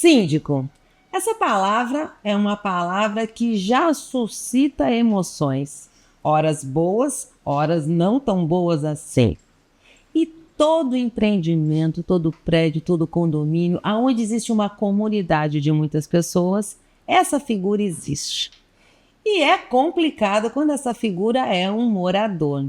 Síndico. Essa palavra é uma palavra que já suscita emoções. Horas boas, horas não tão boas assim. E todo empreendimento, todo prédio, todo condomínio, onde existe uma comunidade de muitas pessoas, essa figura existe. E é complicado quando essa figura é um morador.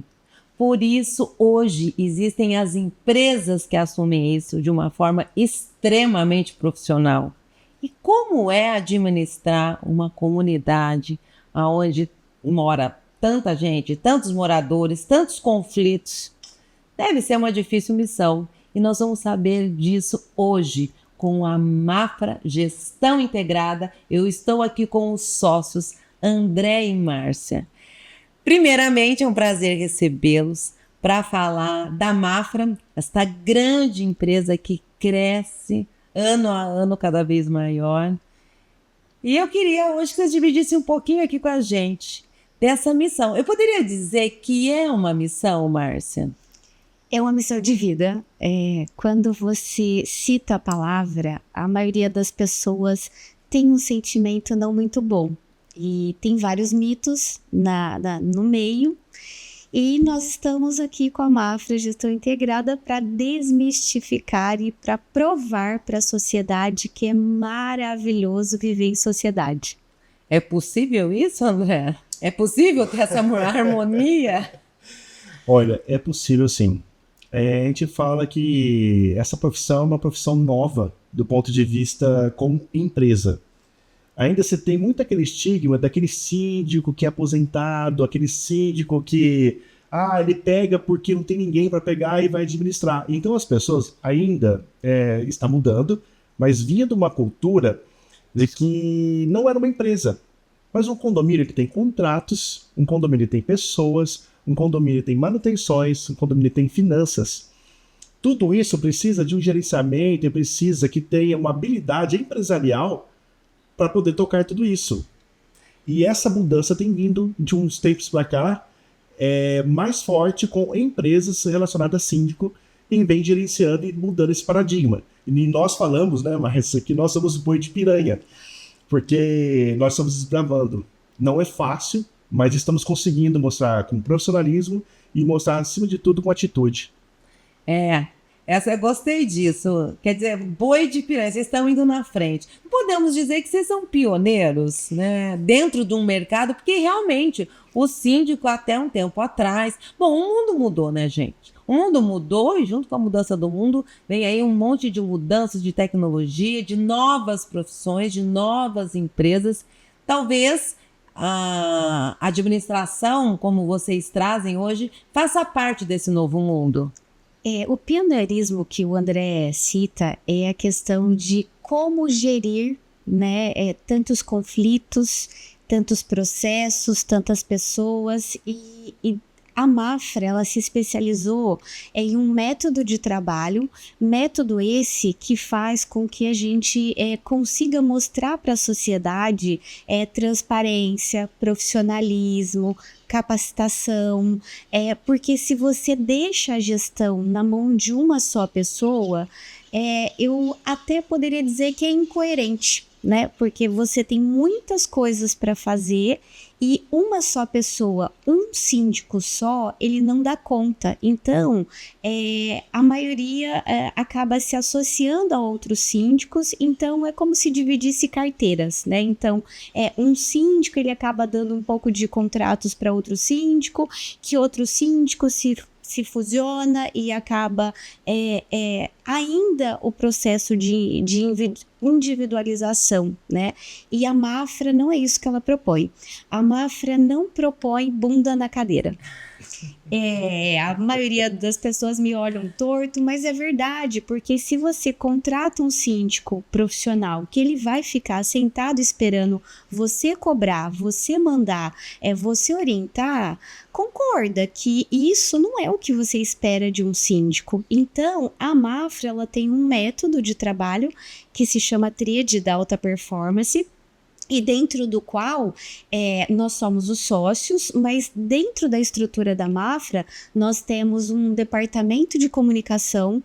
Por isso, hoje, existem as empresas que assumem isso de uma forma extremamente profissional. E como é administrar uma comunidade onde mora tanta gente, tantos moradores, tantos conflitos? Deve ser uma difícil missão. E nós vamos saber disso hoje com a Mafra Gestão Integrada. Eu estou aqui com os sócios André e Márcia. Primeiramente, é um prazer recebê-los para falar da Mafra, esta grande empresa que cresce ano a ano cada vez maior. E eu queria hoje que vocês dividissem um pouquinho aqui com a gente dessa missão. Eu poderia dizer que é uma missão, Márcia? É uma missão de vida. Quando você cita a palavra, a maioria das pessoas tem um sentimento não muito bom. E tem vários mitos no meio. E nós estamos aqui com a Mafra Gestão Integrada para desmistificar e para provar para a sociedade que é maravilhoso viver em sociedade. É possível isso, André? É possível ter essa harmonia? Olha, é possível sim. A gente fala que essa profissão é uma profissão nova do ponto de vista como empresa. Ainda você tem muito aquele estigma daquele síndico que é aposentado, aquele síndico que ele pega porque não tem ninguém para pegar e vai administrar. Então as pessoas ainda estão mudando, mas vinha de uma cultura de que não era uma empresa, mas um condomínio que tem contratos, um condomínio que tem pessoas, um condomínio que tem manutenções, um condomínio que tem finanças. Tudo isso precisa de um gerenciamento, precisa que tenha uma habilidade empresarial para poder tocar tudo isso. E essa mudança tem vindo de uns tempos para cá mais forte com empresas relacionadas a síndico e vem gerenciando e mudando esse paradigma. E nós falamos, né, Márcia, que nós somos boi de piranha, porque nós estamos desbravando. Não é fácil, mas estamos conseguindo mostrar com profissionalismo e mostrar, acima de tudo, com atitude. Eu gostei disso. Quer dizer, boi de piranha, vocês estão indo na frente. Podemos dizer que vocês são pioneiros, né, dentro de um mercado, porque realmente o síndico até um tempo atrás... Bom, o mundo mudou, né, gente? O mundo mudou e junto com a mudança do mundo vem aí um monte de mudanças de tecnologia, de novas profissões, de novas empresas. Talvez a administração, como vocês trazem hoje, faça parte desse novo mundo. O pioneirismo que o André cita é a questão de como gerir, né, tantos conflitos, tantos processos, tantas pessoas, e a Mafra, ela se especializou em um método de trabalho, método esse que faz com que a gente consiga mostrar para a sociedade transparência, profissionalismo, capacitação, porque se você deixa a gestão na mão de uma só pessoa, eu até poderia dizer que é incoerente, né? Porque você tem muitas coisas para fazer e uma só pessoa, um síndico só, ele não dá conta. Então, a maioria acaba se associando a outros síndicos, então é como se dividisse carteiras, né? Então, um síndico, ele acaba dando um pouco de contratos para outro síndico, que outro síndico se fusiona e acaba ainda o processo de individualização, né? E a Mafra não é isso que ela propõe. A Mafra não propõe bunda na cadeira. A maioria das pessoas me olham torto, mas é verdade, porque se você contrata um síndico profissional que ele vai ficar sentado esperando você cobrar, você mandar, você orientar, concorda que isso não é o que você espera de um síndico. Então, a Mafra, ela tem um método de trabalho que se chama Tríade da Alta Performance, e dentro do qual nós somos os sócios, mas dentro da estrutura da Mafra, nós temos um departamento de comunicação,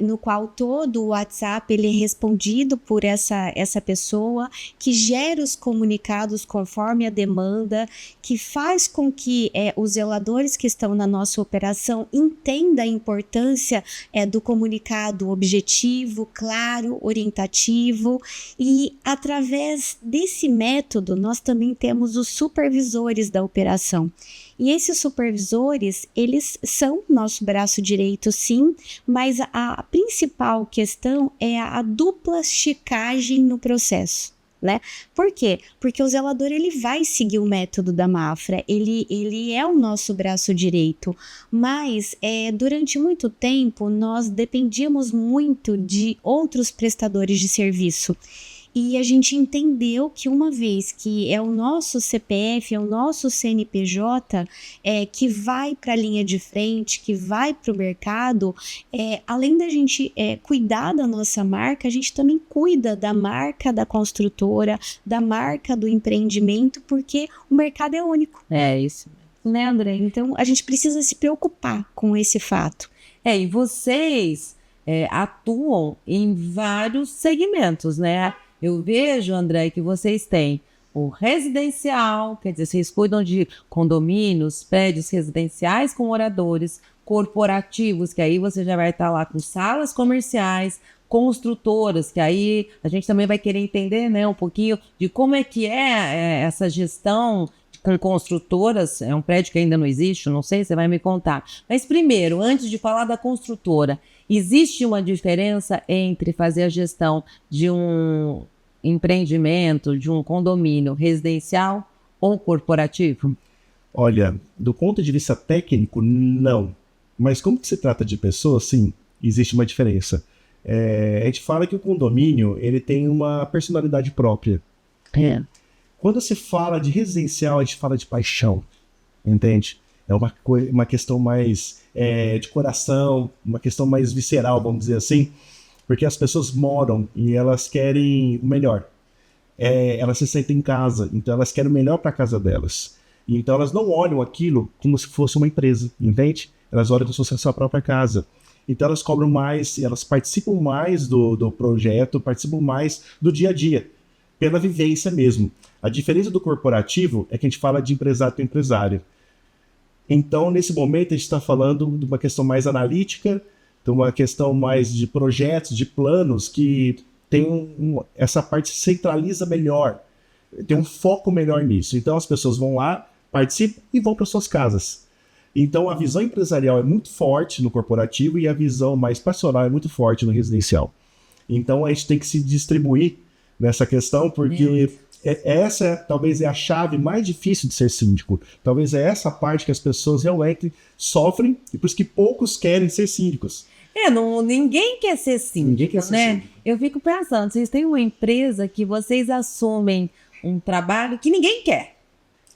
no qual todo o WhatsApp ele é respondido por essa pessoa, que gera os comunicados conforme a demanda, que faz com que os zeladores que estão na nossa operação entendam a importância do comunicado objetivo, claro, orientativo, e através desse método, nós também temos os supervisores da operação. E esses supervisores, eles são nosso braço direito, sim, mas a principal questão é a dupla checagem no processo, né? Por quê? Porque o zelador ele vai seguir o método da Mafra, ele é o nosso braço direito, mas durante muito tempo nós dependíamos muito de outros prestadores de serviço. E a gente entendeu que uma vez que é o nosso CPF, é o nosso CNPJ que vai para a linha de frente, que vai para o mercado, além da gente cuidar da nossa marca, a gente também cuida da marca da construtora, da marca do empreendimento, porque o mercado é único. É isso. Né, André? Então, a gente precisa se preocupar com esse fato. E vocês atuam em vários segmentos, né? Eu vejo, André, que vocês têm o residencial, quer dizer, vocês cuidam de condomínios, prédios residenciais com moradores, corporativos, que aí você já vai estar lá com salas comerciais, construtoras, que aí a gente também vai querer entender, né, um pouquinho de como é que essa gestão com construtoras. É um prédio que ainda não existe, não sei, você vai me contar. Mas primeiro, antes de falar da construtora, existe uma diferença entre fazer a gestão de um empreendimento, de um condomínio residencial ou corporativo? Olha, do ponto de vista técnico, não. Mas como que se trata de pessoas, sim, existe uma diferença. A gente fala que o condomínio ele tem uma personalidade própria. Quando se fala de residencial, a gente fala de paixão, entende? É uma questão mais de coração, uma questão mais visceral, vamos dizer assim, porque as pessoas moram e elas querem o melhor. Elas se sentem em casa, então elas querem o melhor para a casa delas. Então elas não olham aquilo como se fosse uma empresa, entende? Elas olham como se fosse a sua própria casa. Então elas cobram mais, elas participam mais do projeto, participam mais do dia a dia, pela vivência mesmo. A diferença do corporativo é que a gente fala de empresário para empresário. Então, nesse momento, a gente está falando de uma questão mais analítica, de uma questão mais de projetos, de planos, que tem essa parte centraliza melhor, tem um foco melhor nisso. Então, as pessoas vão lá, participam e vão para suas casas. Então, a visão empresarial é muito forte no corporativo e a visão mais passional é muito forte no residencial. Então, a gente tem que se distribuir nessa questão, porque essa talvez é a chave mais difícil de ser síndico. Talvez é essa parte que as pessoas realmente sofrem e por isso que poucos querem ser síndicos. Ninguém quer ser síndico, Ninguém quer ser síndico. Eu fico pensando, vocês têm uma empresa que vocês assumem um trabalho que ninguém quer.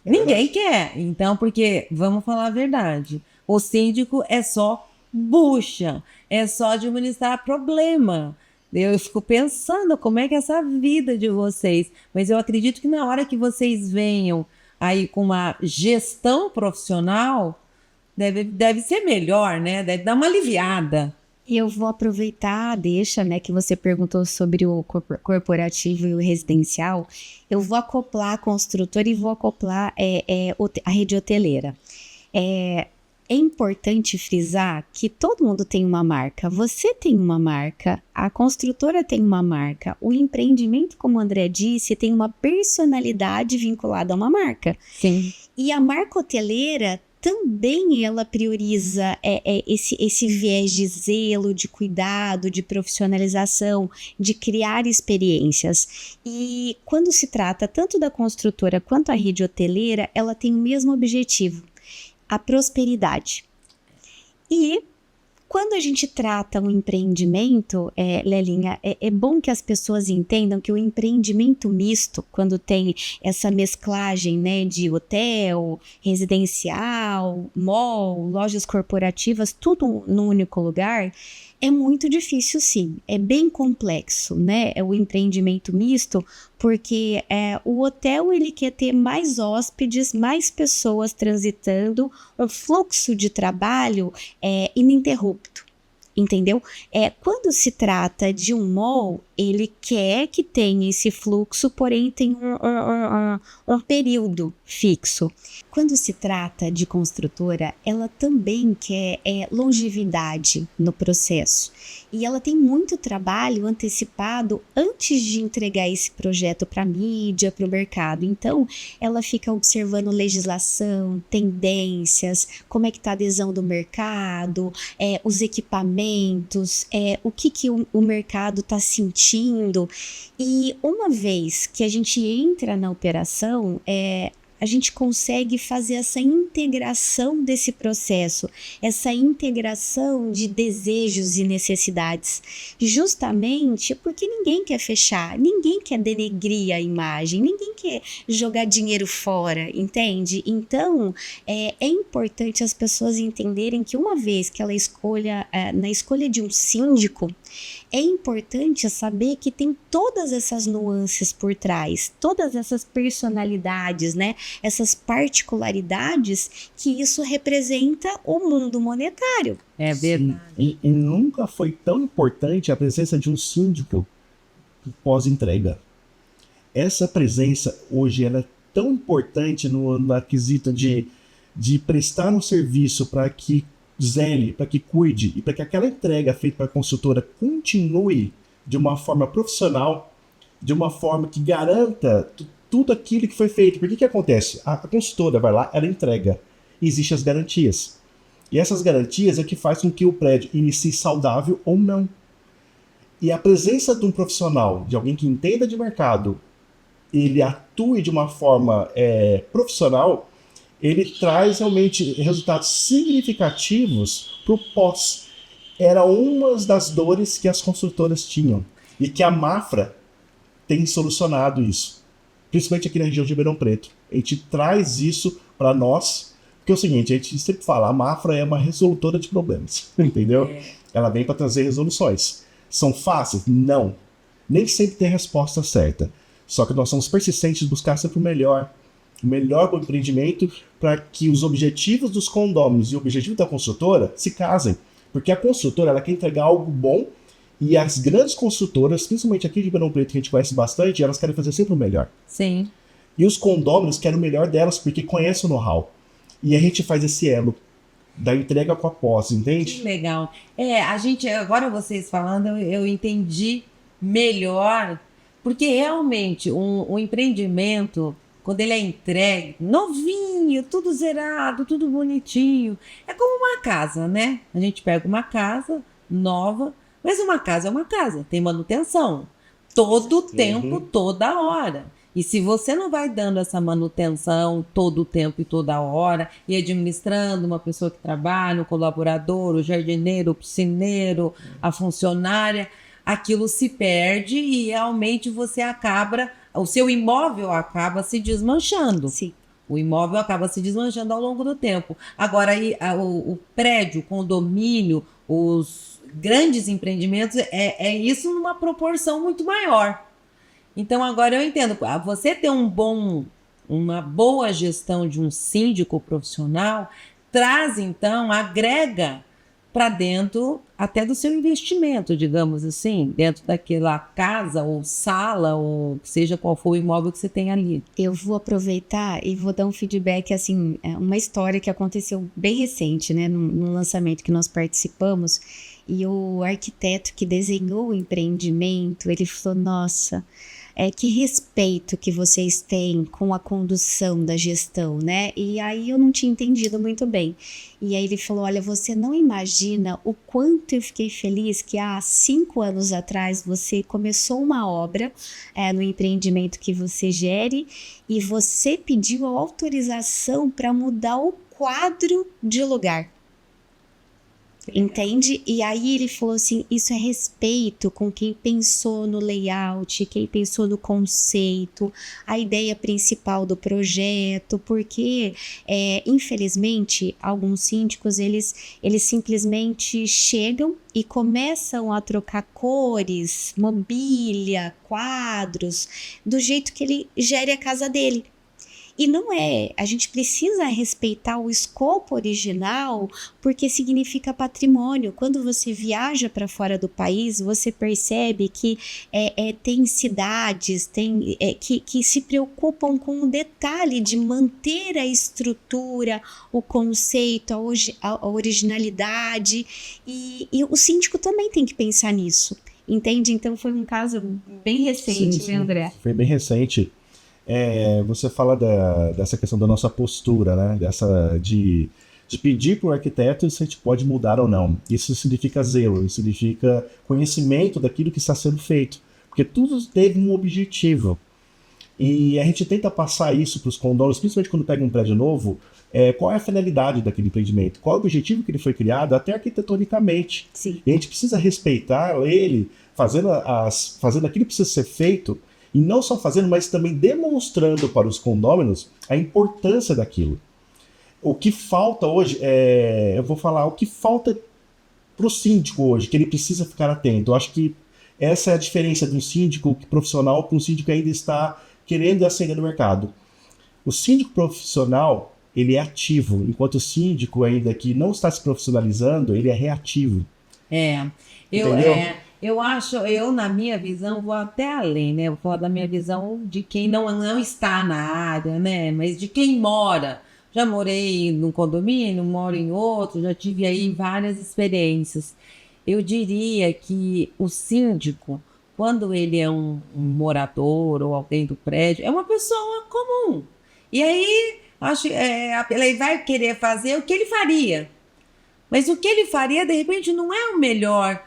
Ninguém quer. Então, porque, vamos falar a verdade, o síndico é só bucha, é só administrar problema. Eu fico pensando como é que é essa vida de vocês, mas eu acredito que na hora que vocês venham aí com uma gestão profissional, deve ser melhor, né? Deve dar uma aliviada. Eu vou aproveitar, né, que você perguntou sobre o corporativo e o residencial. Eu vou acoplar a construtora e vou acoplar a rede hoteleira. É importante frisar que todo mundo tem uma marca. Você tem uma marca, a construtora tem uma marca, o empreendimento, como o André disse, tem uma personalidade vinculada a uma marca. Sim. E a marca hoteleira também ela prioriza esse viés de zelo, de cuidado, de profissionalização, de criar experiências. E quando se trata tanto da construtora quanto a rede hoteleira, ela tem o mesmo objetivo, a prosperidade. E quando a gente trata um empreendimento, Lelinha, é bom que as pessoas entendam que o empreendimento misto, quando tem essa mesclagem, né, de hotel, residencial, mall, lojas corporativas, tudo num único lugar, É muito difícil, sim. É bem complexo, né? É o empreendimento misto, porque o hotel ele quer ter mais hóspedes, mais pessoas transitando, um fluxo de trabalho ininterrupto. Entendeu? Quando se trata de um mall, ele quer que tenha esse fluxo, porém tem um período fixo. Quando se trata de construtora, ela também quer longevidade no processo. E ela tem muito trabalho antecipado antes de entregar esse projeto para a mídia, para o mercado. Então, ela fica observando legislação, tendências, como é que está a adesão do mercado, os equipamentos, o que o mercado está sentindo. E uma vez que a gente entra na operação, a gente consegue fazer essa integração desse processo, essa integração de desejos e necessidades, justamente porque ninguém quer fechar, ninguém quer denegrir a imagem, ninguém quer jogar dinheiro fora, entende? Então, é importante as pessoas entenderem que uma vez que ela escolha, na escolha de um síndico, é importante saber que tem todas essas nuances por trás, todas essas personalidades, né? Essas particularidades que isso representa o mundo monetário. É verdade. E nunca foi tão importante a presença de um síndico pós-entrega. Essa presença hoje ela é tão importante no quesito de prestar um serviço para que zele, para que cuide e para que aquela entrega feita para a consultora continue de uma forma profissional, de uma forma que garanta tudo aquilo que foi feito. Porque o que acontece? A consultora vai lá, ela entrega. Existem as garantias. E essas garantias é que faz com que o prédio inicie saudável ou não. E a presença de um profissional, de alguém que entenda de mercado, ele atue de uma forma profissional, ele traz realmente resultados significativos para o pós. Era uma das dores que as construtoras tinham. E que a Mafra tem solucionado isso. Principalmente aqui na região de Ribeirão Preto. A gente traz isso para nós, porque é o seguinte, a gente sempre fala, a Mafra é uma resolutora de problemas, entendeu? Ela vem para trazer resoluções. São fáceis? Não. Nem sempre tem a resposta certa. Só que nós somos persistentes em buscar sempre o melhor empreendimento para que os objetivos dos condôminos e o objetivo da construtora se casem. Porque a construtora ela quer entregar algo bom e as grandes construtoras, principalmente aqui de Ribeirão Preto, que a gente conhece bastante, elas querem fazer sempre o melhor. Sim. E os condôminos querem o melhor delas porque conhecem o know-how. E a gente faz esse elo da entrega com a pós, entende? Que legal. A gente, agora vocês falando, eu entendi melhor, porque realmente um empreendimento, quando ele é entregue, novinho, tudo zerado, tudo bonitinho, é como uma casa, né? A gente pega uma casa nova, mas uma casa é uma casa, tem manutenção. Todo o tempo, toda hora. E se você não vai dando essa manutenção todo o tempo e toda hora, e administrando uma pessoa que trabalha, um colaborador, o jardineiro, o piscineiro, a funcionária, aquilo se perde e realmente o seu imóvel acaba se desmanchando. Sim. O imóvel acaba se desmanchando ao longo do tempo. Agora, o prédio, o condomínio, os grandes empreendimentos, é isso numa proporção muito maior. Então, agora eu entendo. Você ter uma boa gestão de um síndico profissional traz, então, agrega para dentro até do seu investimento, digamos assim, dentro daquela casa ou sala, ou seja qual for o imóvel que você tem ali. Eu vou aproveitar e vou dar um feedback, assim, uma história que aconteceu bem recente, né, no lançamento que nós participamos, e o arquiteto que desenhou o empreendimento, ele falou, nossa, que respeito que vocês têm com a condução da gestão, né? E aí eu não tinha entendido muito bem. E aí ele falou, olha, você não imagina o quanto eu fiquei feliz que há 5 anos atrás você começou uma obra no empreendimento que você gere e você pediu a autorização para mudar o quadro de lugar. Entende? E aí ele falou assim, isso é respeito com quem pensou no layout, quem pensou no conceito, a ideia principal do projeto, porque infelizmente alguns síndicos eles simplesmente chegam e começam a trocar cores, mobília, quadros, do jeito que ele gere a casa dele. E não é, a gente precisa respeitar o escopo original porque significa patrimônio. Quando você viaja para fora do país, você percebe que tem cidades que se preocupam com o detalhe de manter a estrutura, o conceito, a originalidade. E o síndico também tem que pensar nisso, entende? Então foi um caso bem recente, né, André? Foi bem recente. Você fala dessa questão da nossa postura, né? De pedir para o arquiteto se a gente pode mudar ou não. Isso significa zelo, isso significa conhecimento daquilo que está sendo feito. Porque tudo teve um objetivo. E a gente tenta passar isso para os condôminos, principalmente quando pega um prédio novo, qual é a finalidade daquele empreendimento, qual é o objetivo que ele foi criado, até arquitetonicamente. Sim. E a gente precisa respeitar ele, fazendo aquilo que precisa ser feito, e não só fazendo, mas também demonstrando para os condôminos a importância daquilo. O que falta hoje, eu vou falar, o que falta para o síndico hoje, que ele precisa ficar atento. Eu acho que essa é a diferença de um síndico profissional para um síndico que ainda está querendo ascender no mercado. O síndico profissional, ele é ativo, enquanto o síndico ainda que não está se profissionalizando, ele é reativo. Eu acho, na minha visão, vou até além, né? Vou falar da minha visão de quem não está na área, né? Mas de quem mora. Já morei num condomínio, moro em outro, já tive aí várias experiências. Eu diria que o síndico, quando ele é um morador ou alguém do prédio, é uma pessoa comum. E aí, ele vai querer fazer o que ele faria. Mas o que ele faria, de repente, não é o melhor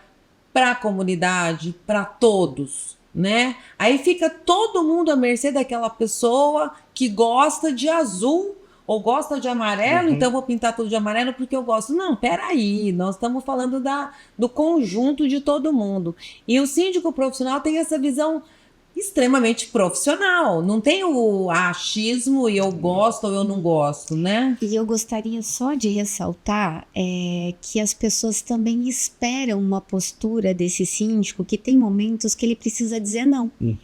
para a comunidade, para todos, né? Aí fica todo mundo à mercê daquela pessoa que gosta de azul ou gosta de amarelo, então vou pintar tudo de amarelo porque eu gosto. Não, peraí, nós estamos falando do conjunto de todo mundo. E o síndico profissional tem essa visão extremamente profissional, não tem o achismo e eu gosto ou eu não gosto, né? E eu gostaria só de ressaltar que as pessoas também esperam uma postura desse síndico que tem momentos que ele precisa dizer não, né?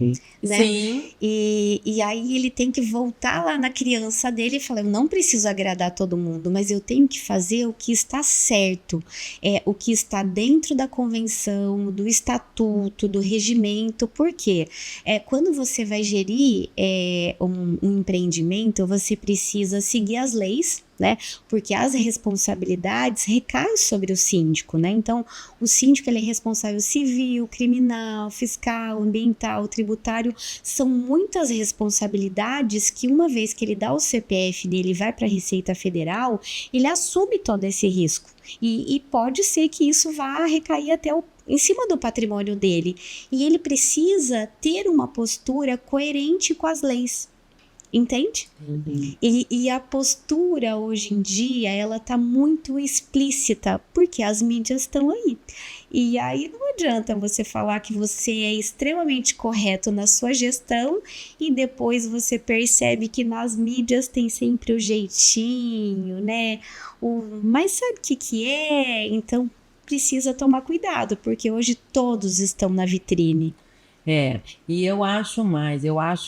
Sim. E aí ele tem que voltar lá na criança dele e falar, eu não preciso agradar todo mundo, mas eu tenho que fazer o que está certo, o que está dentro da convenção, do estatuto, do regimento. Por quê? Quando você vai gerir um empreendimento, você precisa seguir as leis, né? Porque as responsabilidades recaem sobre o síndico, né? Então, o síndico ele é responsável civil, criminal, fiscal, ambiental, tributário. São muitas responsabilidades que uma vez que ele dá o CPF dele e vai para a Receita Federal, ele assume todo esse risco. E pode ser que isso vá recair até em cima do patrimônio dele. E ele precisa ter uma postura coerente com as leis. Entende? E a postura hoje em dia, ela tá muito explícita, porque as mídias estão aí. E aí não adianta você falar que você é extremamente correto na sua gestão e depois você percebe que nas mídias tem sempre o jeitinho, né? Mas sabe o que é? Então precisa tomar cuidado, porque hoje todos estão na vitrine. E eu acho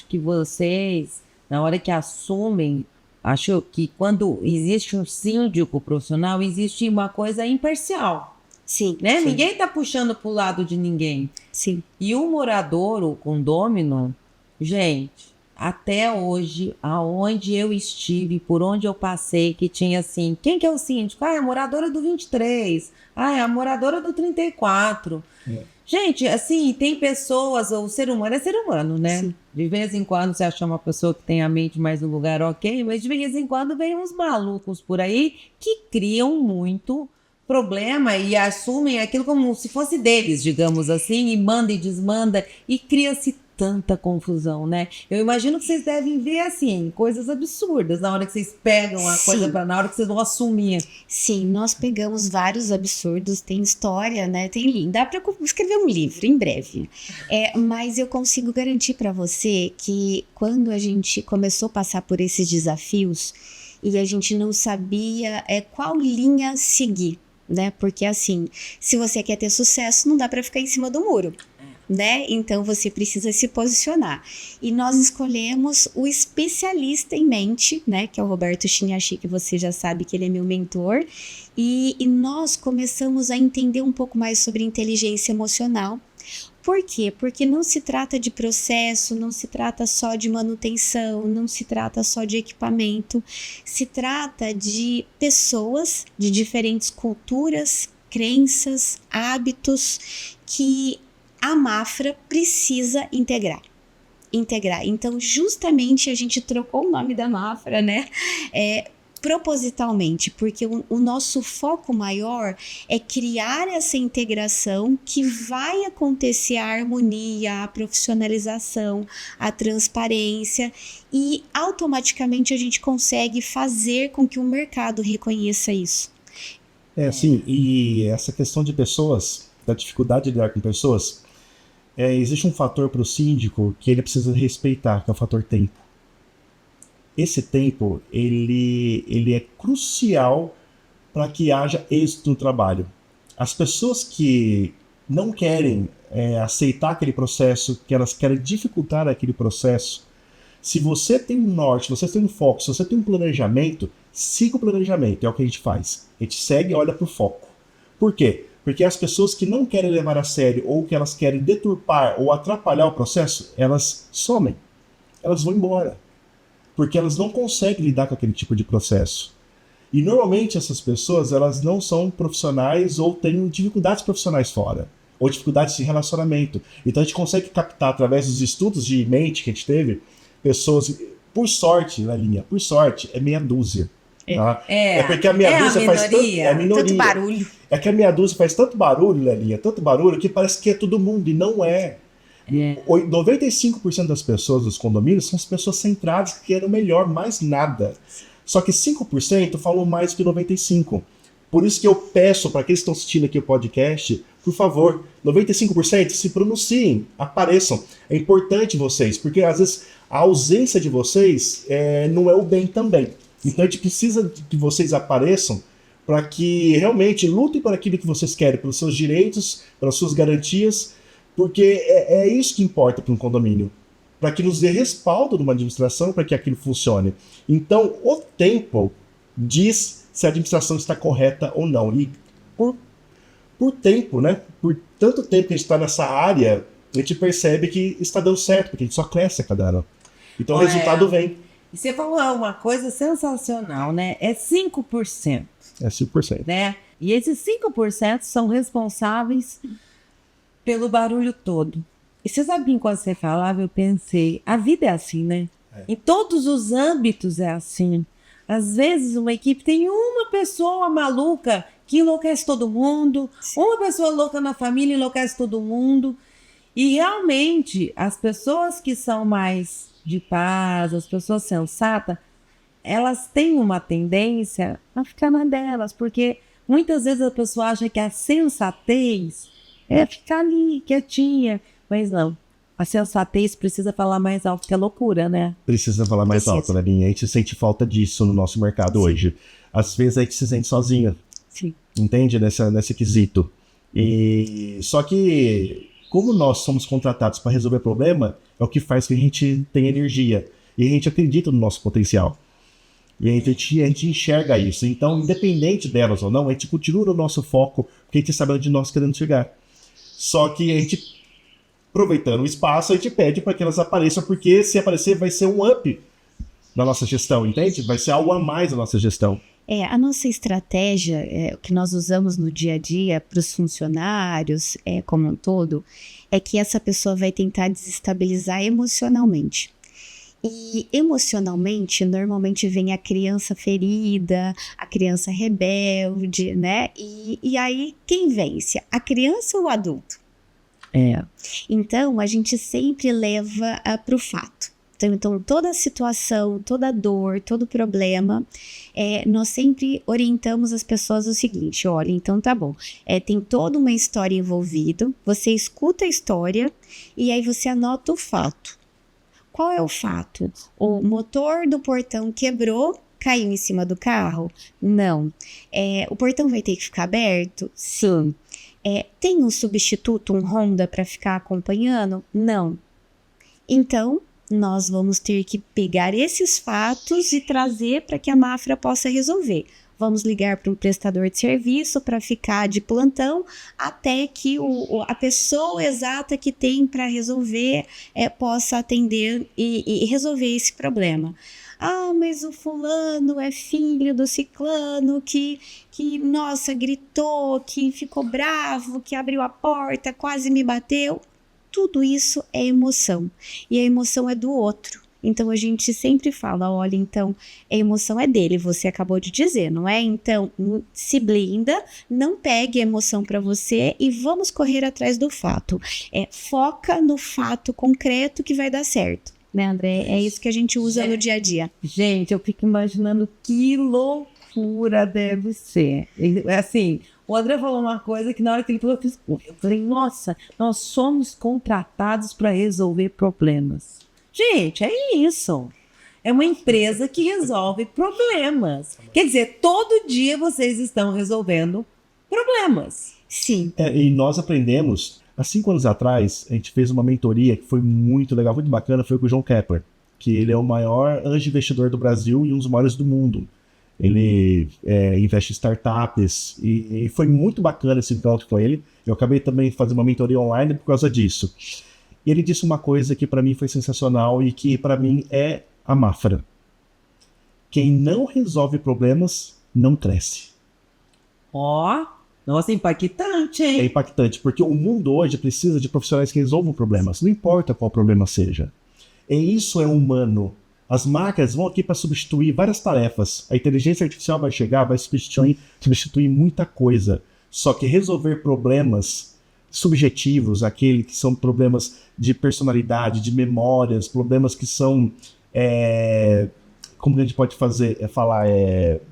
que vocês, na hora que assumem, acho que quando existe um síndico profissional, existe uma coisa imparcial. Sim. Né? Sim. Ninguém está puxando para o lado de ninguém. Sim. E o morador, o condômino, gente, até hoje, aonde eu estive, por onde eu passei, que tinha assim, quem que é o síndico? É a moradora do 23. É a moradora do 34. Gente, assim, tem pessoas, o ser humano é ser humano, né? Sim. De vez em quando você acha uma pessoa que tem a mente mais no lugar, ok, mas de vez em quando vem uns malucos por aí que criam muito problema e assumem aquilo como se fosse deles, digamos assim, e manda e desmanda, e cria-se tanta confusão, né? Eu imagino que vocês devem ver, assim, coisas absurdas na hora que vocês pegam a coisa, na hora que vocês vão assumir. Sim, nós pegamos vários absurdos, tem história, né? Dá para escrever um livro em breve. Mas eu consigo garantir para você que quando a gente começou a passar por esses desafios e a gente não sabia qual linha seguir, né? Porque assim, se você quer ter sucesso, não dá para ficar em cima do muro. Né? Então você precisa se posicionar. E nós escolhemos o especialista em mente, né? Que é o Roberto Chiniachi, que você já sabe que ele é meu mentor. E nós começamos a entender um pouco mais sobre inteligência emocional. Por quê? Porque não se trata de processo, não se trata só de manutenção, não se trata só de equipamento. Se trata de pessoas de diferentes culturas, crenças, hábitos que a Mafra precisa integrar. Então, justamente a gente trocou o nome da Mafra, né? Propositalmente, porque o nosso foco maior é criar essa integração que vai acontecer a harmonia, a profissionalização, a transparência e automaticamente a gente consegue fazer com que o mercado reconheça isso. Sim, e essa questão de pessoas, da dificuldade de lidar com pessoas, existe um fator para o síndico que ele precisa respeitar, que é o fator tempo. Esse tempo, ele é crucial para que haja êxito no trabalho. As pessoas que não querem aceitar aquele processo, que elas querem dificultar aquele processo, se você tem um norte, se você tem um foco, se você tem um planejamento, siga o planejamento, é o que a gente faz. A gente segue e olha para o foco. Por quê? Porque as pessoas que não querem levar a sério ou que elas querem deturpar ou atrapalhar o processo, elas somem. Elas vão embora. Porque elas não conseguem lidar com aquele tipo de processo. E normalmente essas pessoas, elas não são profissionais ou têm dificuldades profissionais fora. Ou dificuldades de relacionamento. Então a gente consegue captar através dos estudos de mente que a gente teve, pessoas, por sorte, na linha, por sorte, é meia dúzia. Tá? Porque a meia dúzia faz tanto barulho. É que a meia dúzia faz tanto barulho, Lelinha, tanto barulho, que parece que é todo mundo, e não é. 95% das pessoas dos condomínios são as pessoas centradas que querem o melhor, mais nada. Só que 5% falam mais que 95%. Por isso que eu peço para aqueles que estão assistindo aqui o podcast, por favor, 95% se pronunciem, apareçam. É importante vocês, porque às vezes a ausência de vocês não é o bem também. Então a gente precisa que vocês apareçam para que realmente lutem por aquilo que vocês querem, pelos seus direitos, pelas suas garantias, porque é isso que importa para um condomínio, para que nos dê respaldo numa administração, para que aquilo funcione. Então o tempo diz se a administração está correta ou não. E por tempo, né? Por tanto tempo que a gente está nessa área, a gente percebe que está dando certo, porque a gente só cresce a cada ano. Então o resultado vem. E você falou uma coisa sensacional, né? É 5%. É 5%. Né? E esses 5% são responsáveis pelo barulho todo. E você sabe que enquanto você falava, eu pensei, a vida é assim, né? Em todos os âmbitos é assim. Às vezes uma equipe tem uma pessoa maluca que enlouquece todo mundo, uma pessoa louca na família enlouquece todo mundo. E realmente as pessoas que são mais de paz, as pessoas sensatas, elas têm uma tendência a ficar na delas, porque muitas vezes a pessoa acha que a sensatez é ficar ali, quietinha, mas não. A sensatez precisa falar mais alto que a loucura, né? Precisa falar mais alto, né, Linha? A gente sente falta disso no nosso mercado hoje. Às vezes a gente se sente sozinha. Sim. Entende? Nesse quesito. E só que, como nós somos contratados para resolver problema, é o que faz que a gente tenha energia. E a gente acredita no nosso potencial. E a gente enxerga isso. Então, independente delas ou não, a gente continua no nosso foco, porque a gente sabe onde nós queremos chegar. Só que a gente, aproveitando o espaço, a gente pede para que elas apareçam, porque se aparecer vai ser um up na nossa gestão, entende? Vai ser algo a mais na nossa gestão. A nossa estratégia, o que nós usamos no dia a dia para os funcionários, como um todo, é que essa pessoa vai tentar desestabilizar emocionalmente. E emocionalmente, normalmente vem a criança ferida, a criança rebelde, né? E aí, quem vence? A criança ou o adulto? É. Então, a gente sempre leva para o fato. Então, toda situação, toda dor, todo problema, nós sempre orientamos as pessoas o seguinte: olha, então tá bom, tem toda uma história envolvida, você escuta a história e aí você anota o fato. Qual é o fato? O motor do portão quebrou, caiu em cima do carro? Não. O portão vai ter que ficar aberto? Sim. Tem um substituto, um Honda para ficar acompanhando? Não. Então, nós vamos ter que pegar esses fatos e trazer para que a Mafra possa resolver. Vamos ligar para um prestador de serviço para ficar de plantão até que a pessoa exata que tem para resolver possa atender e resolver esse problema. Ah, mas o fulano é filho do ciclano que, nossa, gritou, que ficou bravo, que abriu a porta, quase me bateu. Tudo isso é emoção. E a emoção é do outro. Então, a gente sempre fala, olha, então, a emoção é dele, você acabou de dizer, não é? Então, se blinda, não pegue a emoção para você e vamos correr atrás do fato. Foca no fato concreto que vai dar certo. Né, André? É isso que a gente usa no dia a dia. Gente, eu fico imaginando que loucura deve ser. Assim, o André falou uma coisa que na hora que ele falou, eu falei, nossa, nós somos contratados para resolver problemas. Gente, é isso. É uma empresa que resolve problemas. Quer dizer, todo dia vocês estão resolvendo problemas. Sim. E nós aprendemos, há 5 anos atrás, a gente fez uma mentoria que foi muito legal, muito bacana, foi com o João Kepler, que ele é o maior anjo investidor do Brasil e um dos maiores do mundo. Ele investe em startups e foi muito bacana esse encontro com ele. Eu acabei também fazendo uma mentoria online por causa disso. E ele disse uma coisa que para mim foi sensacional e que para mim é a Mafra. Quem não resolve problemas, não cresce. Nossa, impactante, hein? É impactante, porque o mundo hoje precisa de profissionais que resolvam problemas, não importa qual problema seja. E isso é humano. As máquinas vão aqui para substituir várias tarefas. A inteligência artificial vai chegar, vai substituir muita coisa. Só que resolver problemas subjetivos, aqueles que são problemas de personalidade, de memórias, problemas que são... como a gente pode falar?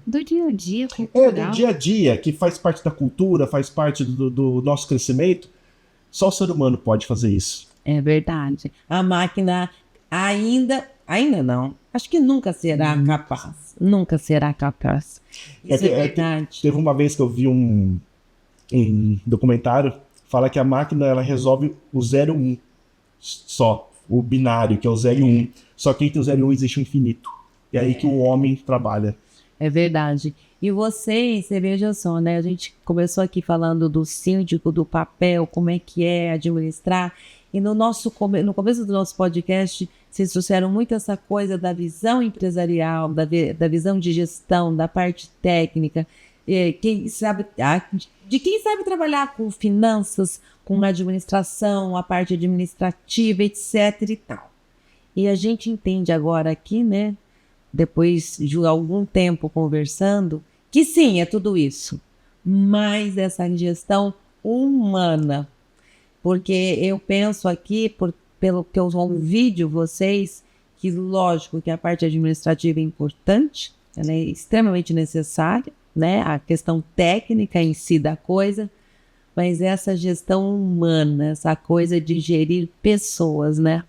Do dia a dia, cultural. Do dia a dia, que faz parte da cultura, faz parte do nosso crescimento. Só o ser humano pode fazer isso. É verdade. A máquina ainda não. Acho que nunca será capaz. Nunca será capaz. Isso é verdade. Teve uma vez que eu vi um documentário, fala que a máquina ela resolve o 0 e 1 só. O binário, que é o 0 e 1. Só que entre o 0 e 1 existe o infinito. É aí que o homem trabalha. É verdade. E você veja só, né? A gente começou aqui falando do síndico, do papel, como é que é administrar. E no começo do nosso podcast, vocês trouxeram muito essa coisa da visão empresarial, da visão de gestão, da parte técnica. Quem sabe trabalhar com finanças, com administração, a parte administrativa, etc. e tal. E a gente entende agora aqui, né? Depois de algum tempo conversando, que sim, é tudo isso, mas essa gestão humana, porque eu penso aqui, pelo que eu ouvi de vocês, que lógico que a parte administrativa é importante, ela é extremamente necessária, né? A questão técnica em si da coisa, mas essa gestão humana, essa coisa de gerir pessoas, né?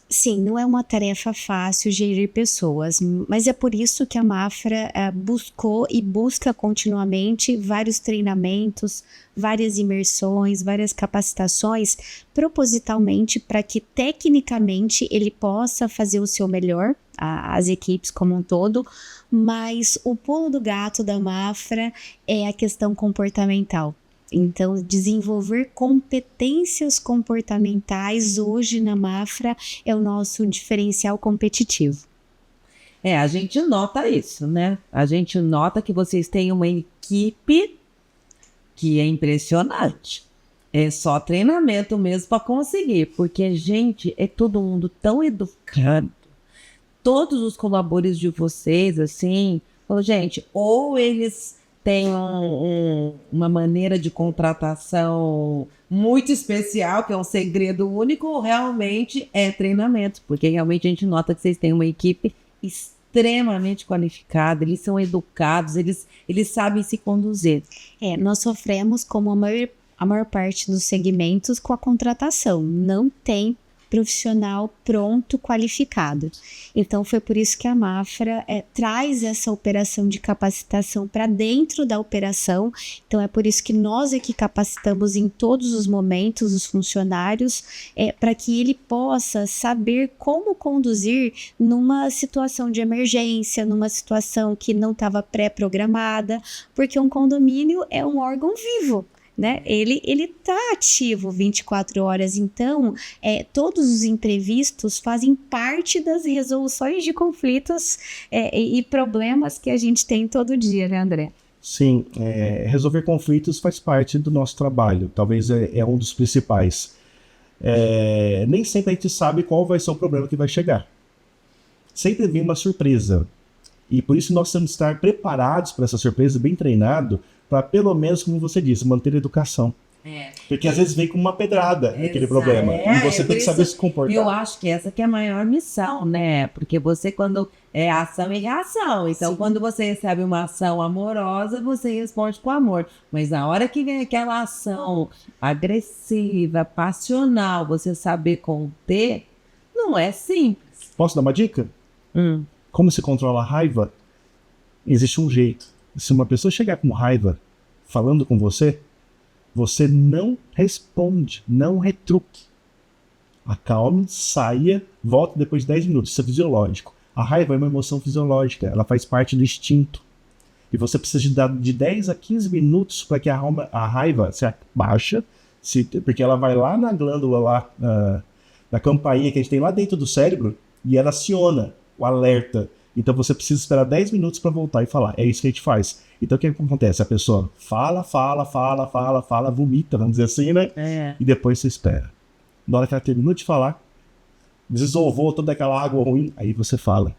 Sim, não é uma tarefa fácil gerir pessoas, mas é por isso que a Mafra buscou e busca continuamente vários treinamentos, várias imersões, várias capacitações, propositalmente para que tecnicamente ele possa fazer o seu melhor, as equipes como um todo, mas o pulo do gato da Mafra é a questão comportamental. Então, desenvolver competências comportamentais hoje na Mafra é o nosso diferencial competitivo. A gente nota isso, né? A gente nota que vocês têm uma equipe que é impressionante. É só treinamento mesmo para conseguir, porque, gente, é todo mundo tão educado. Todos os colaboradores de vocês, assim, falam, gente, ou eles têm uma maneira de contratação muito especial, que é um segredo único, ou realmente é treinamento? Porque realmente a gente nota que vocês têm uma equipe extremamente qualificada, eles são educados, eles sabem se conduzir. Nós sofremos, como a maior parte dos segmentos, com a contratação. Não tem profissional pronto, qualificado. Então, foi por isso que a Mafra traz essa operação de capacitação para dentro da operação. Então, é por isso que nós aqui capacitamos em todos os momentos os funcionários, para que ele possa saber como conduzir numa situação de emergência, numa situação que não estava pré-programada, porque um condomínio é um órgão vivo. Né? Ele tá ativo 24 horas, então todos os imprevistos fazem parte das resoluções de conflitos e problemas que a gente tem todo dia, né, André? Sim, resolver conflitos faz parte do nosso trabalho, talvez é um dos principais. Nem sempre a gente sabe qual vai ser o problema que vai chegar. Sempre vem uma surpresa, e por isso nós temos que estar preparados para essa surpresa, bem treinado, para pelo menos, como você disse, manter a educação. Porque às vezes vem com uma pedrada aquele problema. E você tem que saber se comportar. Eu acho que essa que é a maior missão, né? Porque você, quando é ação e reação. Então, quando você recebe uma ação amorosa, você responde com amor. Mas na hora que vem aquela ação agressiva, passional, você saber conter, não é simples. Posso dar uma dica? Como se controla a raiva? Existe um jeito. Se uma pessoa chegar com raiva falando com você, você não responde, não retruque. Acalme, saia, volta depois de 10 minutos. Isso é fisiológico. A raiva é uma emoção fisiológica, ela faz parte do instinto. E você precisa de 10 a 15 minutos para que a raiva se abaixa, porque ela vai lá na glândula, lá na campainha que a gente tem lá dentro do cérebro, e ela aciona o alerta. Então você precisa esperar 10 minutos para voltar e falar. É isso que a gente faz. Então o que acontece? A pessoa fala, vomita, vamos dizer assim, né? E depois você espera. Na hora que ela terminou de falar, desolvou toda aquela água ruim, aí você fala.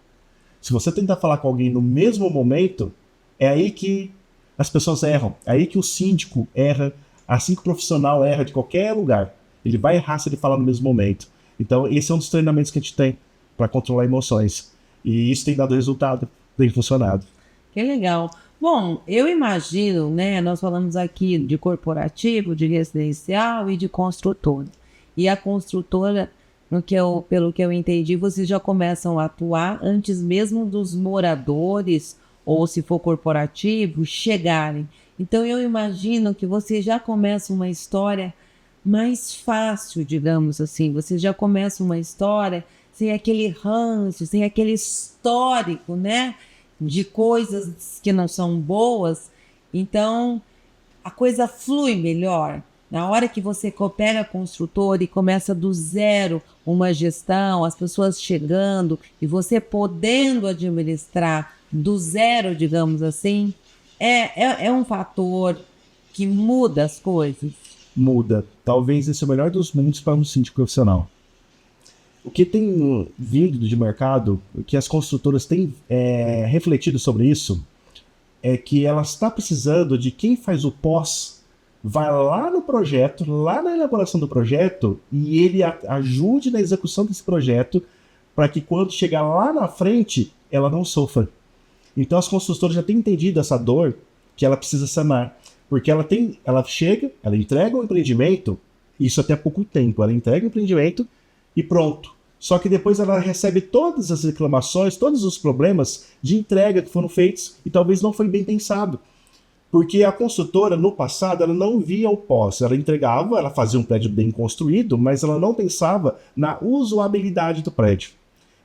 Se você tentar falar com alguém no mesmo momento, é aí que as pessoas erram. É aí que o síndico erra, assim que o profissional erra de qualquer lugar. Ele vai errar se ele falar no mesmo momento. Então esse é um dos treinamentos que a gente tem para controlar emoções. E isso tem dado resultado, tem funcionado. Que legal. Bom, eu imagino, né? Nós falamos aqui de corporativo, de residencial e de construtora. E a construtora, pelo que eu entendi, vocês já começam a atuar antes mesmo dos moradores, ou se for corporativo, chegarem. Então eu imagino que vocês já começam uma história mais fácil, digamos assim. Vocês já começam uma história sem aquele ranço, sem aquele histórico, né, de coisas que não são boas. Então, a coisa flui melhor. Na hora que você coopera a construtora e começa do zero uma gestão, as pessoas chegando e você podendo administrar do zero, digamos assim, é um fator que muda as coisas. Muda. Talvez esse é o melhor dos mundos para um síndico profissional. O que tem vindo de mercado, o que as construtoras têm refletido sobre isso, é que elas estão precisando de quem faz o pós, vai lá no projeto, lá na elaboração do projeto, e ele ajude na execução desse projeto, para que quando chegar lá na frente, ela não sofra. Então as construtoras já têm entendido essa dor que ela precisa sanar. Porque ela chega, ela entrega o empreendimento, isso até há pouco tempo, ela entrega o empreendimento, e pronto. Só que depois ela recebe todas as reclamações, todos os problemas de entrega que foram feitos e talvez não foi bem pensado. Porque a construtora, no passado, ela não via o pós. Ela entregava, ela fazia um prédio bem construído, mas ela não pensava na usabilidade do prédio.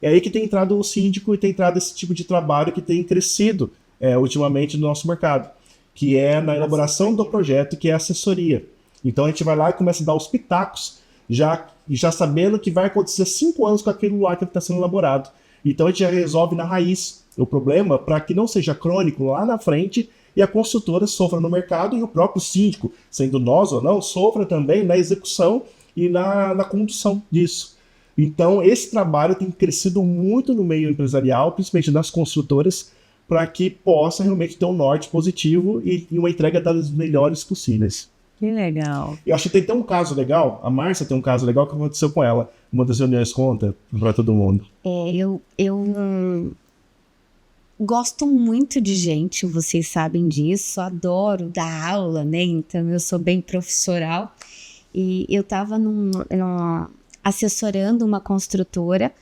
É aí que tem entrado o síndico e tem entrado esse tipo de trabalho que tem crescido ultimamente no nosso mercado, que é na elaboração do projeto, que é a assessoria. Então a gente vai lá e começa a dar os pitacos, já sabendo que vai acontecer 5 anos com aquilo lá que está sendo elaborado. Então a gente já resolve na raiz o problema para que não seja crônico lá na frente e a construtora sofra no mercado e o próprio síndico, sendo nós ou não, sofra também na execução e na condução disso. Então esse trabalho tem crescido muito no meio empresarial, principalmente nas construtoras, para que possa realmente ter um norte positivo e uma entrega das melhores possíveis. Que legal. Eu acho que tem até um caso legal, a Márcia tem um caso legal que aconteceu com ela. Uma das reuniões conta para todo mundo. Eu gosto muito de gente, vocês sabem disso, adoro dar aula, né? Então eu sou bem profissional. E eu estava assessorando uma construtora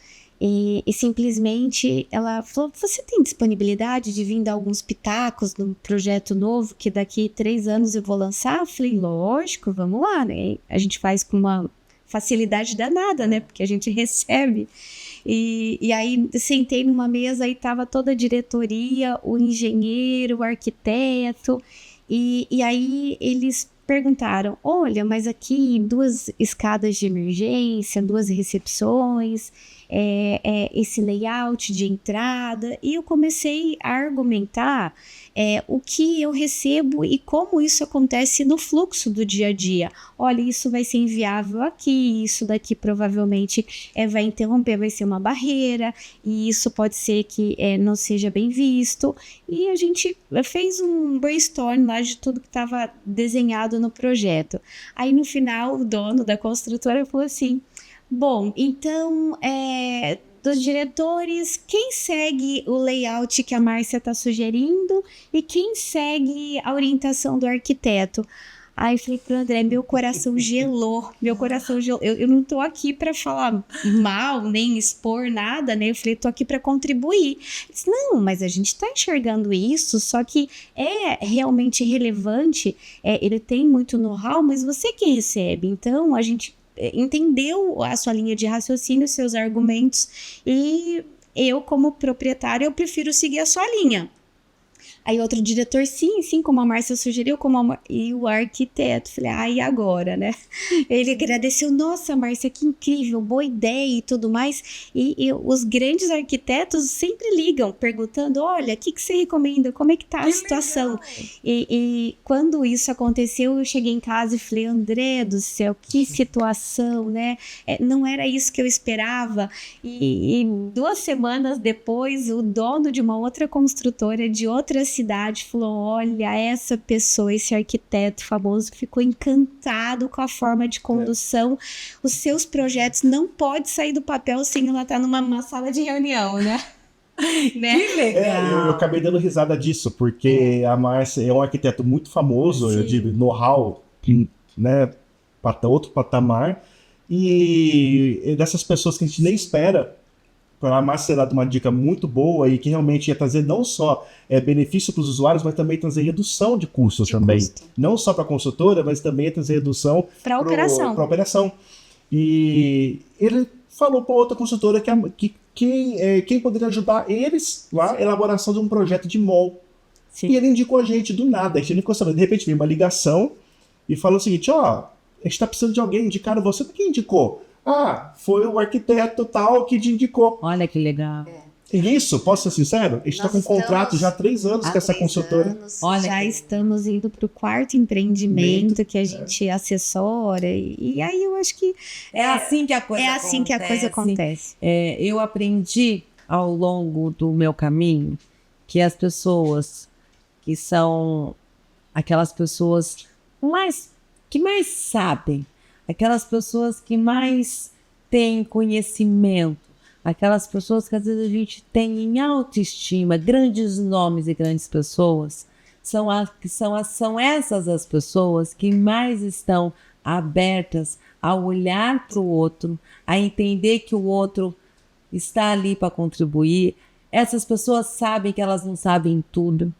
e simplesmente ela falou: você tem disponibilidade de vir dar alguns pitacos num projeto novo que daqui 3 anos eu vou lançar? Eu falei: lógico, vamos lá, né? A gente faz com uma facilidade danada, né? Porque a gente recebe. E aí sentei numa mesa e estava toda a diretoria, o engenheiro, o arquiteto, e aí eles perguntaram: olha, mas aqui 2 escadas de emergência, 2 recepções, esse layout de entrada, e eu comecei a argumentar o que eu recebo e como isso acontece no fluxo do dia a dia. Olha, isso vai ser inviável aqui, isso daqui provavelmente vai interromper, vai ser uma barreira, e isso pode ser que não seja bem visto. E a gente fez um brainstorm lá de tudo que estava desenhado no projeto. Aí no final o dono da construtora falou assim: bom, então dos diretores, quem segue o layout que a Márcia está sugerindo e quem segue a orientação do arquiteto? Aí eu falei pro André, meu coração gelou. Eu não tô aqui para falar mal, nem expor nada, né? Eu falei, tô aqui para contribuir. Ele disse: não, mas a gente tá enxergando isso, só que é realmente relevante, ele tem muito know-how, mas você que recebe. Então, a gente entendeu a sua linha de raciocínio, seus argumentos, e eu, como proprietária, eu prefiro seguir a sua linha. Aí outro diretor: sim, como a Márcia sugeriu, e o arquiteto. Falei: e agora, né? Ele agradeceu: nossa, Márcia, que incrível, boa ideia e tudo mais. E os grandes arquitetos sempre ligam, perguntando: olha, o que você recomenda? Como é que tá a situação? E quando isso aconteceu, eu cheguei em casa e falei: André do céu, que situação, né? Não era isso que eu esperava. E 2 semanas depois, o dono de uma outra construtora de outra cidade falou: olha, essa pessoa, esse arquiteto famoso, ficou encantado com a forma de condução. Os seus projetos não podem sair do papel sem ela estar numa sala de reunião, né? Que legal. Eu acabei dando risada disso, porque a Márcia é um arquiteto muito famoso, eu digo, know-how, né, outro patamar, e dessas pessoas que a gente nem espera. Para a Márcia ter dado uma dica muito boa e que realmente ia trazer não só benefício para os usuários, mas também trazer redução de custos também. Não só para a consultora, mas também ia trazer redução para a operação. E ele falou para outra consultora que quem poderia ajudar eles lá na elaboração de um projeto de mall. Sim. E ele indicou a gente do nada. A gente não ficou sabendo. De repente veio uma ligação e falou o seguinte: a gente está precisando de alguém, indicaram você. Quem indicou? Foi o arquiteto tal que te indicou. Olha que legal. E isso, posso ser sincero? A gente está com um contrato já há 3 anos com essa consultora. Já estamos indo para o 4º empreendimento que a gente assessora. E aí eu acho que é assim que a coisa acontece. Eu aprendi ao longo do meu caminho que as pessoas que são aquelas pessoas que mais sabem, aquelas pessoas que mais têm conhecimento, aquelas pessoas que às vezes a gente tem em autoestima, grandes nomes e grandes pessoas, são essas as pessoas que mais estão abertas a olhar para o outro, a entender que o outro está ali para contribuir. Essas pessoas sabem que elas não sabem tudo,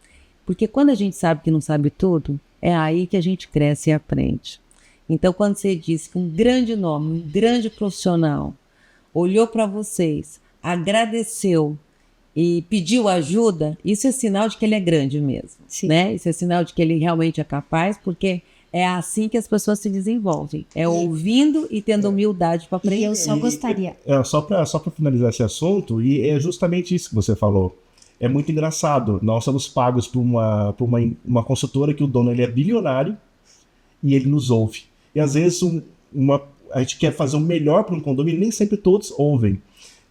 porque quando a gente sabe que não sabe tudo, é aí que a gente cresce e aprende. Então, quando você diz que um grande nome, um grande profissional olhou para vocês, agradeceu e pediu ajuda, isso é sinal de que ele é grande mesmo, né? Isso é sinal de que ele realmente é capaz, porque é assim que as pessoas se desenvolvem, ouvindo e tendo humildade para aprender. E eu só gostaria... Só para finalizar esse assunto, e é justamente isso que você falou. É muito engraçado, nós somos pagos por uma consultora que o dono ele é bilionário e ele nos ouve. E às vezes a gente quer fazer o melhor para um condomínio, nem sempre todos ouvem.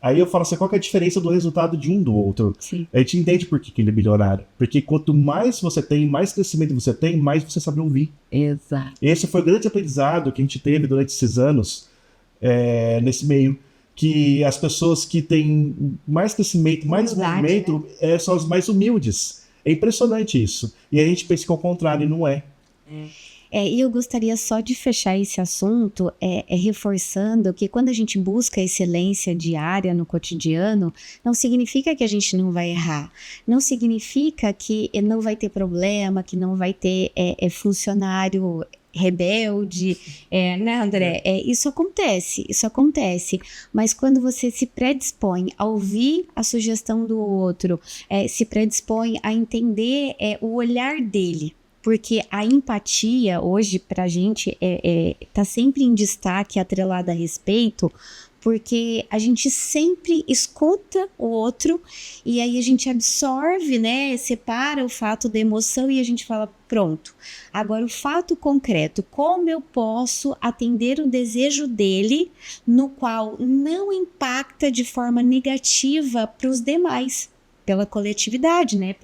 Aí eu falo assim, qual que é a diferença do resultado de um do outro? Sim. A gente entende por que ele é milionário. Porque quanto mais você tem, mais crescimento você tem, mais você sabe ouvir. Exato. Esse foi o grande aprendizado que a gente teve durante esses anos, nesse meio. Que as pessoas que têm mais crescimento, mais movimento, são as mais humildes. É impressionante isso. E a gente pensa que é o contrário, e não é. E eu gostaria só de fechar esse assunto reforçando que quando a gente busca excelência diária no cotidiano, não significa que a gente não vai errar, não significa que não vai ter problema, que não vai ter funcionário rebelde, né, André? Isso acontece, mas quando você se predispõe a ouvir a sugestão do outro, se predispõe a entender o olhar dele, porque a empatia hoje pra gente tá sempre em destaque, atrelada a respeito, porque a gente sempre escuta o outro e aí a gente absorve, né, separa o fato da emoção e a gente fala, pronto, agora o fato concreto, como eu posso atender o desejo dele, no qual não impacta de forma negativa para os demais, pela coletividade, né,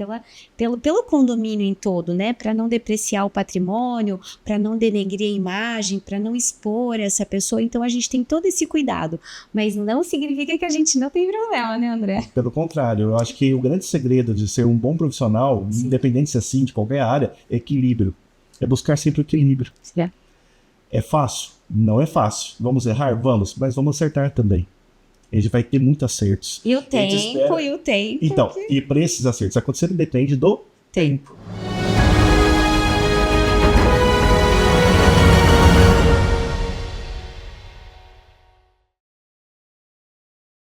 pelo condomínio em todo, né, para não depreciar o patrimônio, para não denegrir a imagem, para não expor essa pessoa. Então a gente tem todo esse cuidado, mas não significa que a gente não tem problema, né, André? Pelo contrário, eu acho que o grande segredo de ser um bom profissional, Sim. independente se assim, de qualquer área, é equilíbrio. É buscar sempre o equilíbrio. É fácil? Não é fácil. Vamos errar? Vamos, mas vamos acertar também. A gente vai ter muitos acertos. E o tempo. Então, e para esses acertos acontecerem, depende do tempo.